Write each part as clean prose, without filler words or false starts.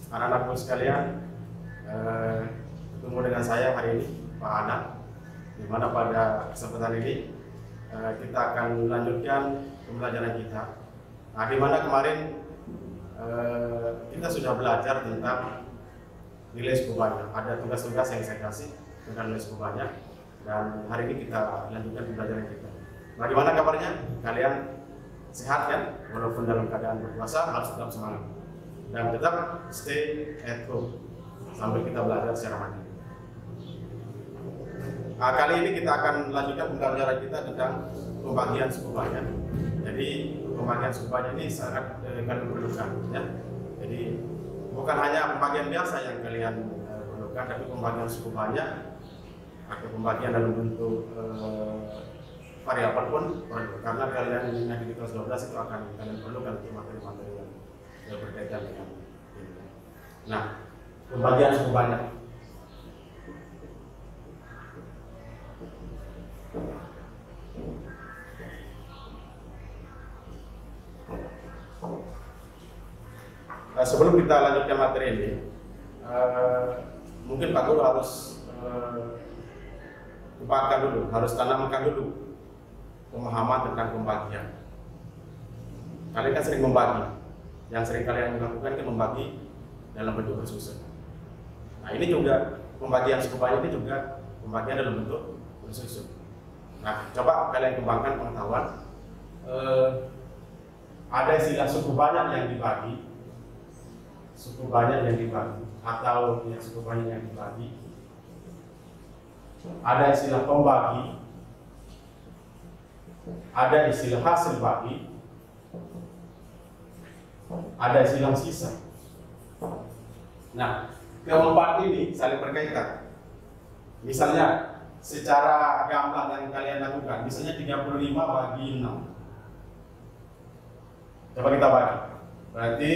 anak-anakku sekalian, ketemu dengan saya hari ini, Pak Anang, di mana pada kesempatan ini kita akan lanjutkan pembelajaran kita. Nah, di mana kemarin kita sudah belajar tentang nilai suku banyak. Ada tugas-tugas yang saya kasih tentang nilai suku banyak, dan hari ini kita lanjutkan pembelajaran kita. Bagaimana kabarnya? Kalian sehat kan? Walaupun dalam keadaan berpuasa harus tetap semangat dan tetap stay at home sambil kita belajar secara mandiri. Nah, kali ini kita akan lanjutkan pembelajaran kita tentang pembagian suku banyak. Jadi pembagian suku banyak ini sangat kalian perlukan, ya. Jadi bukan hanya pembagian biasa yang kalian perlukan, tapi pembagian suku banyak atau pembagian dalam bentuk variabel pun perlu, karena kalian ini nanti di kelas 12 itu akan kalian perlukan untuk materi-materi yang berkaitan dengan ini. Nah, pembagian suku banyak. Nah, sebelum kita lanjutkan materi ini, mungkin Pak Guru harus harus tanamkan dulu pemahaman tentang pembagian. Kalian kan sering membagi, yang sering kalian lakukan kan membagi dalam bentuk bersusun. Nah, ini juga pembagian suku banyak ini juga pembagian dalam bentuk bersusun. Nah, coba kalian kembangkan pengetahuan. Ada istilah suku banyak yang dibagi, suku banyak yang dibagi, atau ya, suku banyak yang dibagi. Ada istilah pembagi, ada istilah hasil bagi, ada istilah sisa. Nah, keempat ini saling berkaitan. Misalnya secara gamblang yang kalian lakukan, misalnya 35 bagi 6. Coba kita bagi. Berarti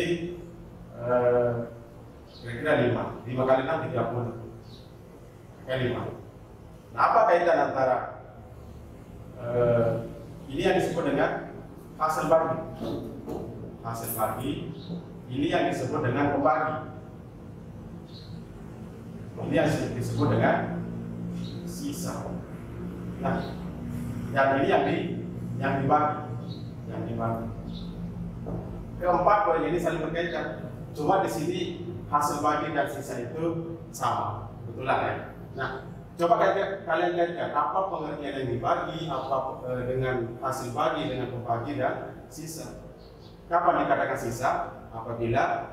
kira-kira 5 kali 6 30 kali 5. Nah, apa kaitan antara ini yang disebut dengan hasil bagi? Hasil bagi ini yang disebut dengan pembagi. Ini yang disebut dengan sisa. Nah, dan ini yang dibagi. Keempat poin ini saling berkaitan. Cuma di sini hasil bagi dan sisa itu sama, betulan ya. Nah, coba kalian kaitkan apa pengertian yang dibagi, apa dengan hasil bagi, dengan pembagi dan sisa. Kapan dikatakan sisa? Apabila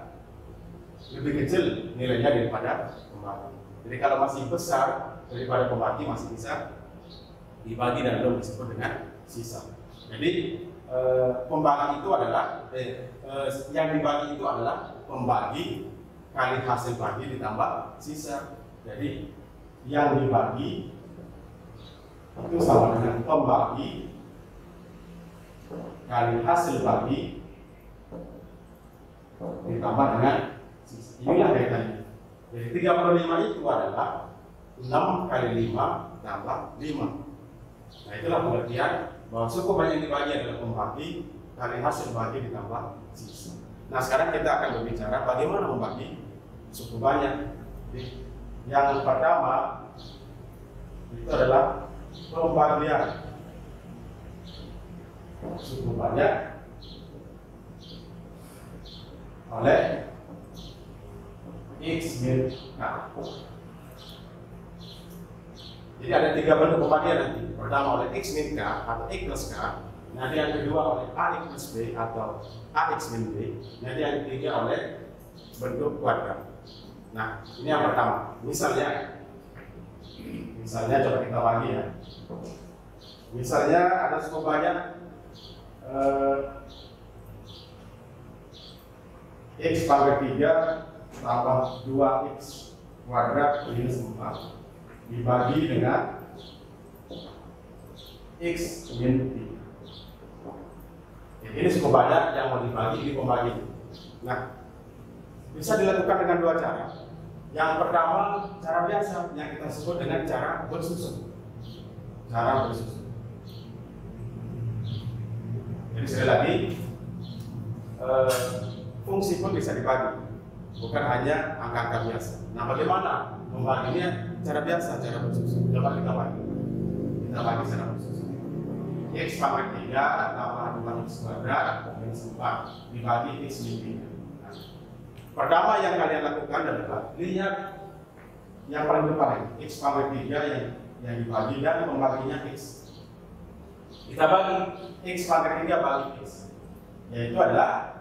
lebih kecil nilainya daripada pembagi. Jadi kalau masih besar daripada pembagi masih bisa dibagi dan belum disebut dengan sisa. Jadi pembagi itu adalah yang dibagi itu adalah pembagi kali hasil bagi ditambah sisa. Jadi yang dibagi itu sama dengan pembagi kali hasil bagi ditambah dengan sisa. Inilah kaitannya. Jadi 35 itu adalah 6 kali 5 tambah 5. Nah, itulah pengertian bahwa suku banyak yang dibagi adalah pembagi kali hasil bagi ditambah sisa. Nah, sekarang kita akan berbicara bagaimana membagi suku banyak. Yang pertama itu adalah pembagian suku banyak oleh X min K. Jadi ada 3 bentuk pembagian nanti. Pertama oleh X min K atau X plus K. Nanti yang kedua oleh AX plus B atau AX min B. Nanti yang ketiga oleh bentuk kuadrat. Nah, ini yang pertama. Misalnya coba kita bagi ya. Misalnya ada suku banyak X pangkat 3 tambah 2X kuadrat minus 4 dibagi dengan X min 3. Ini suku banyak yang mau dibagi di pembagi. Nah, bisa dilakukan dengan 2 cara. Yang pertama, cara biasa yang kita sebut dengan cara bersusun. Jadi sekali lagi, fungsi pun bisa dibagi. bukan hanya angka-angka biasa. Nah, bagaimana membaginya? Cara biasa, cara bersusun. Coba kita bagi secara bersusun. X pangkat 3 tambah 2x kuadrat minus 4 dibagi x min 3. Nah, pertama yang kalian lakukan adalah lihat yang paling depan, x pangkat 3 yang dibagi dan pembaginya x. Kita bagi x pangkat 3 bagi x, yaitu adalah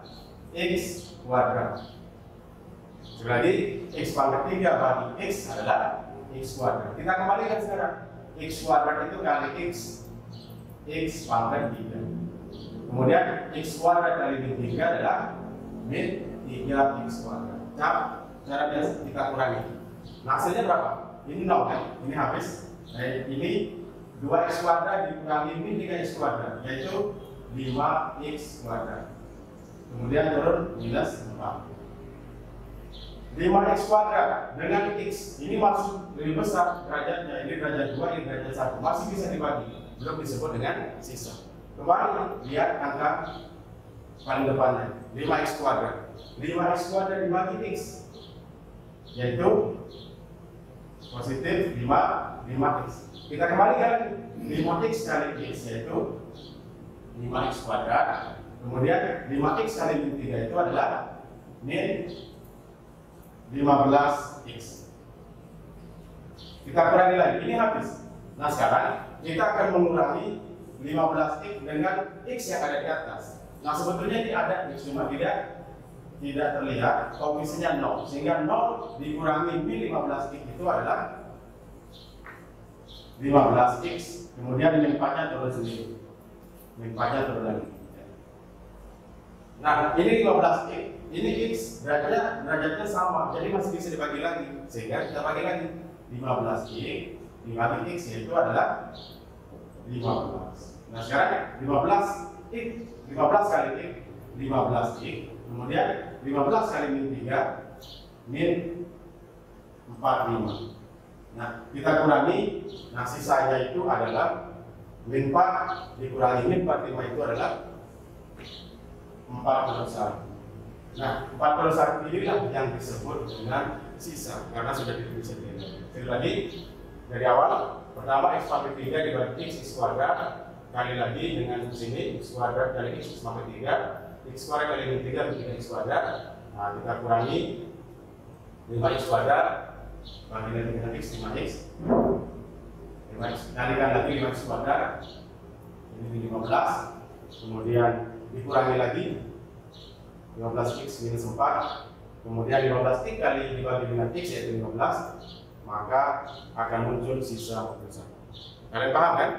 x kuadrat. Sekali lagi, x pangkat 3 bagi x adalah x kuadrat. Kita kembalikan sekarang, x kuadrat itu kali x pangkat 3. Kemudian x kuadrat kali min 3 adalah min 3x kuadrat. Cara biasa kita kurangi. Nah, hasilnya berapa? Ini 0 kan? Ini habis. Nah, ini 2x kuadrat dikurangi min 3x kuadrat, yaitu 5x kuadrat. Kemudian turun minus 4. 5x kuadrat dengan x ini masuk lebih besar derajatnya, ini derajat 2, ini derajat 1, masih bisa dibagi, belum disebut dengan sisa. Kembali lihat angka paling depannya, 5x kuadrat. 5x kuadrat dibagi x, yaitu positif 5x. Kita kembalikan 5x kali x, yaitu 5x kuadrat. Kemudian 5x kali min 3 itu adalah min 15x. Kita kurangi lagi, ini habis. Nah, sekarang kita akan mengurangi 15x dengan x yang ada di atas. Nah, sebetulnya ini ada x, cuma tidak terlihat, komisinya 0. Sehingga 0 dikurangi min 15x itu adalah 15x. Kemudian min 4-nya turun sendiri. Min 4-nya turun lagi. Nah, ini 15x. Ini x derajatnya sama, jadi masih bisa dibagi lagi. Sehingga kita bagi lagi 15x dibagi x, yaitu adalah 15. Nah, sekarang 15 kali x 15x, kemudian 15 kali min 3 min 45. Nah, kita kurangi, nah sisanya itu adalah min 4 dikurangi min 45 itu adalah 41. Nah, 41 inilah yang disebut dengan sisa, karena sudah ditulis sendiri. Sekali lagi, dari awal, pertama x pangkat 3 dibagi x kuadrat, kali lagi dengan sini x kuadrat kali x pangkat 3, x kuadrat kali min 3 menjadi x kuadrat. Nah, kita kurangi 5x kuadrat, bagi dengan x 5x, kalikan lagi 5x kuadrat, ini 15, kemudian dikurangi lagi 15x minus 4, kemudian 15x kali dibagi dengan x yaitu 15, maka akan muncul sisa 41. Kalian paham kan?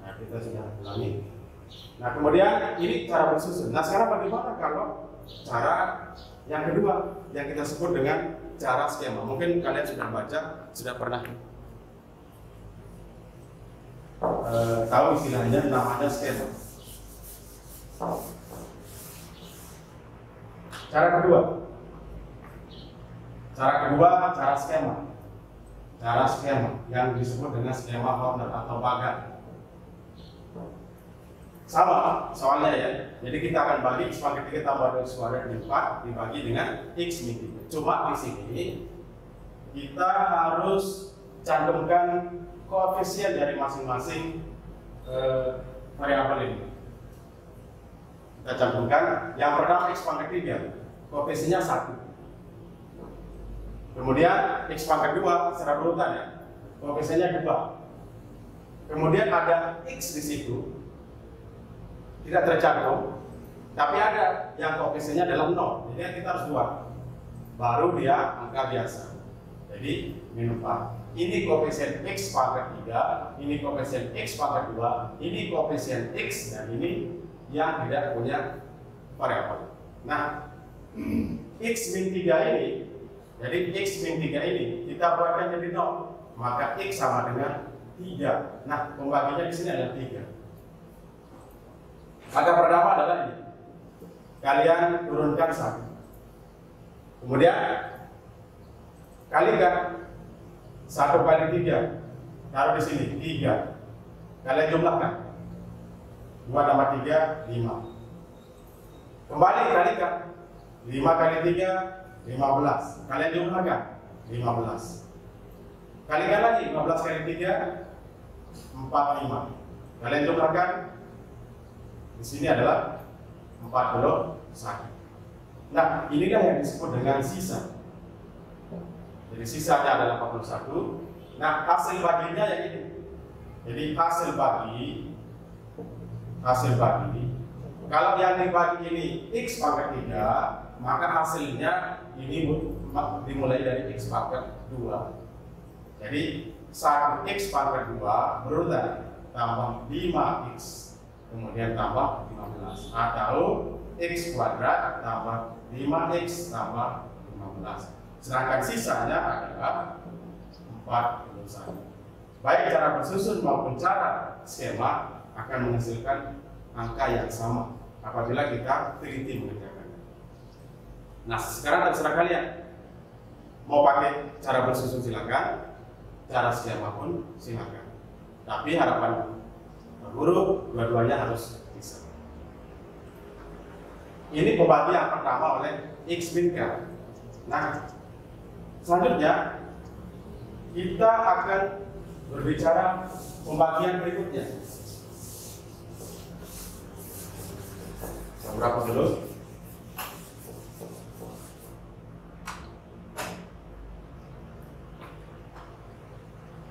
Nah, kita sudah ulangi. Nah, kemudian ini cara bersusun. Nah, sekarang bagaimana kalau cara yang kedua yang kita sebut dengan cara skema? Mungkin kalian sudah baca, sudah pernah tahu istilahnya, namanya skema. Cara kedua, cara skema. Cara skema yang disebut dengan skema Horner atau Bagan. Sama soalnya ya. Jadi kita akan bagi x pangkat 3 tambah x kuadrat min 4 dibagi dengan x min 3. Cuma di sini kita harus cantumkan koefisien dari masing-masing variabel ini. Kita cantumkan yang pertama x pangkat 3, koefisiennya 1. Kemudian x pangkat 2 secara berurutan ya, koefisiennya 2. Kemudian ada x di situ tidak tercantum, tapi ada yang koefisiennya adalah 0. Jadi kita harus 2, baru dia angka biasa. Jadi min 4. Ini koefisien x pangkat 3, ini koefisien x pangkat 2, ini koefisien x, dan ini yang tidak punya variabel. Nah, x min 3 ini, jadi x min 3 ini kita buatkan jadi 0, maka x sama dengan 3. Nah, pembaginya di sini adalah 3. Maka pertama adalah ini, kalian turunkan 1. Kemudian kalikan 1 kali 3, taruh di sini 3. Kalian jumlahkan 2 tambah 3, 5. Kembali kalikan 5 kali 3, 15. Kalian jumlahkan 15. Kalikan lagi 15 kali 3 45. Kalian jumlahkan di sini adalah 41. Nah, inilah yang disebut dengan sisa. Jadi sisanya adalah 41. Nah, hasil baginya yang ini. Jadi hasil bagi kalau yang dibagi ini X pangkat 3, maka hasilnya ini dimulai dari X pangkat 2. Jadi 1X pangkat 2 berulang tambah 5X kemudian tambah 15, atau X kuadrat tambah 5X tambah 15. Sedangkan sisanya adalah 41. Baik cara bersusun maupun cara skema akan menghasilkan angka yang sama apabila kita teliti mengerjakannya. Nah, sekarang terserah kalian mau pakai cara bersusun silakan, cara skema pun silakan. Tapi harapan guru dua-duanya harus bisa. Ini pembagian yang pertama oleh X min K. Nah, selanjutnya kita akan berbicara pembagian berikutnya. Berapa dulu?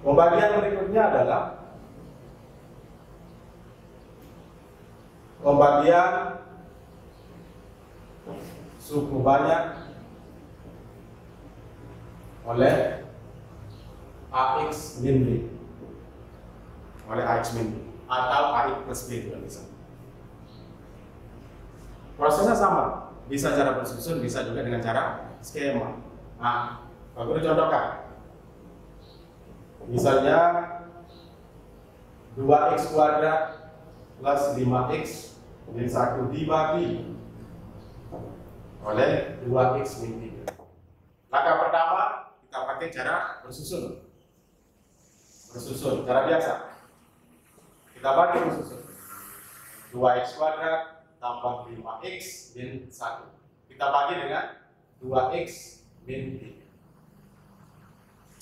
Pembagian berikutnya adalah pembagian suku banyak oleh AX min B, oleh AX min B atau AX plus B juga bisa. Prosesnya sama, bisa cara bersusun, bisa juga dengan cara skema. Nah, Pak Guru contohkan. Misalnya 2x kuadrat plus 5x min 1 dibagi oleh 2x min 3. Langkah pertama kita pakai cara bersusun. Cara biasa. Kita bagi bersusun. 2x kuadrat tambah 5x min 1. Kita bagi dengan 2x min 3.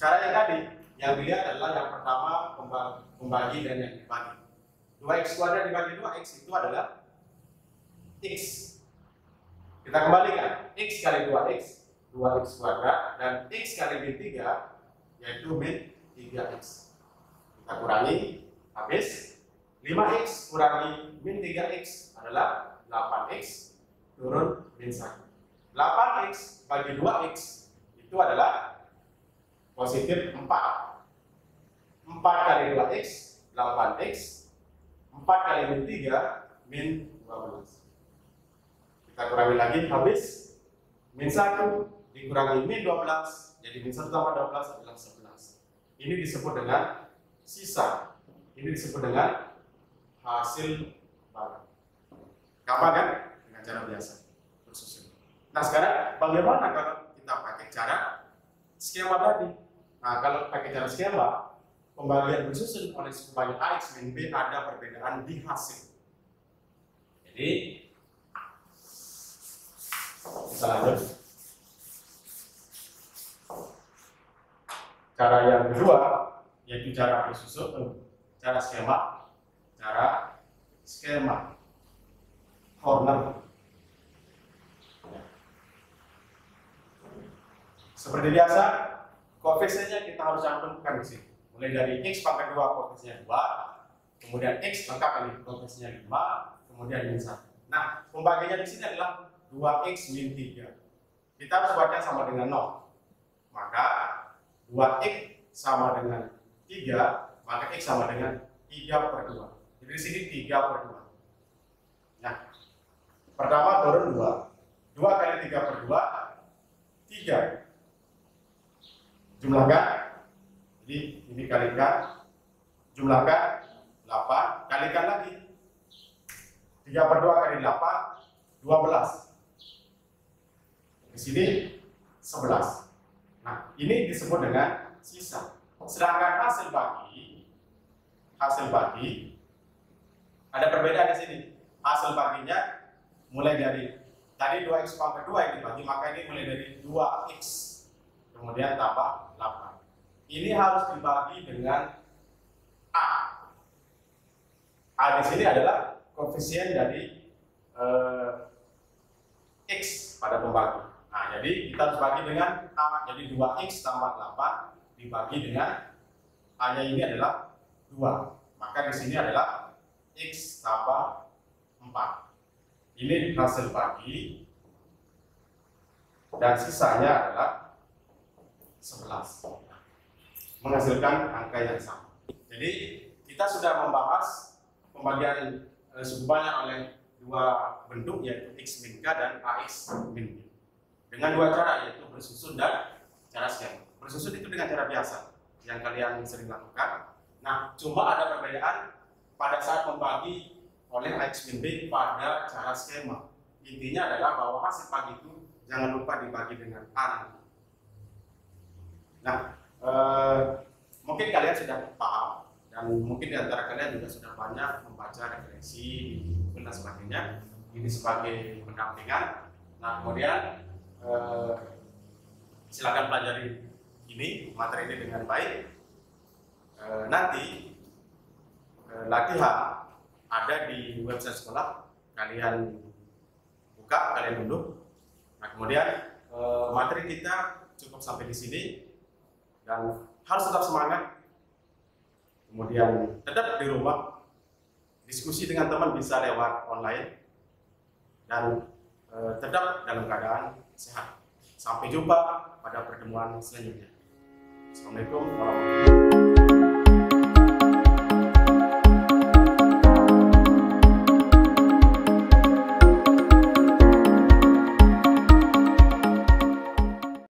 Cara yang tadi yang dilihat adalah yang pertama pembagi dan yang dibagi. 2x kuadrat dibagi 2x itu adalah x. Kita kembalikan x kali 2x kuadrat, dan x kali min 3 yaitu min 3x. Kita kurangi, habis 5x kurangi min 3x adalah 8x turun min 1. 8x bagi 2x itu adalah positif 4. 4 kali 2x 8x, 4 kali min 3 min 12. Kita kurangi lagi, habis min 1 dikurangi min 12, jadi min 1 tambah 12 adalah 11. Ini disebut dengan sisa. Ini disebut dengan hasil barang. Gampang kan? Dengan cara biasa bersusun. Nah, sekarang bagaimana kalau kita pakai cara skema tadi? Nah, kalau pakai cara skema, pembagian bersusun oleh suku banyak AX min B ada perbedaan di hasil. Jadi kita lanjut. Cara yang kedua yaitu cara bersusun, cara skema Horner. Seperti biasa, koefisiennya kita harus cantumkan di sini. Mulai dari x pangkat 2 koefisiennya 2, kemudian x lengkap ini koefisiennya 5, kemudian min 1. Nah, pembagiannya di sini adalah 2x min 3. Kita harus buatnya sama dengan 0. Maka 2x sama dengan 3, maka x sama dengan 3/2. Jadi di sini 3/2. Nah, pertama turun 2. 2 kali 3/2, 3. Jumlahkan. Jadi ini kalikan, jumlahkan 8, kalikan lagi. 3/2 kali 8, 12. Di sini 11. Nah, ini disebut dengan sisa. Sedangkan hasil bagi ada perbedaan di sini. Hasil baginya mulai dari tadi 2x pangkat 2 yang dibagi, maka ini mulai dari 2x kemudian tambah 8. Ini harus dibagi dengan A. A di sini adalah koefisien dari X pada pembagi. Nah, jadi kita harus bagi dengan A, jadi 2x tambah 8 dibagi dengan A-nya ini adalah 2. Maka di sini adalah X tambah 4. Ini hasil bagi, dan sisanya adalah 11. Menghasilkan angka yang sama. Jadi kita sudah membahas pembagian suku banyak oleh dua bentuk, yaitu X min K dan AX min B. Dengan dua cara, yaitu bersusun dan cara skema. Bersusun itu dengan cara biasa yang kalian sering lakukan. Nah, cuma ada perbedaan pada saat membagi oleh AX min B pada cara skema. Intinya adalah bahwa hasil bagi itu jangan lupa dibagi dengan A. Nah, mungkin kalian sudah paham, dan mungkin di antara kalian juga sudah banyak membaca referensi di buku dan sebagainya. Ini sebagai pendampingan. Nah, kemudian silakan pelajari ini, materi ini dengan baik. Nanti latihan ada di website sekolah, kalian buka, kalian unduh. Nah, kemudian materi kita cukup sampai di sini, dan harus tetap semangat. Kemudian tetap di rumah, diskusi dengan teman bisa lewat online, dan tetap dalam keadaan sehat. Sampai jumpa pada pertemuan selanjutnya. Assalamualaikum warahmatullahi wabarakatuh.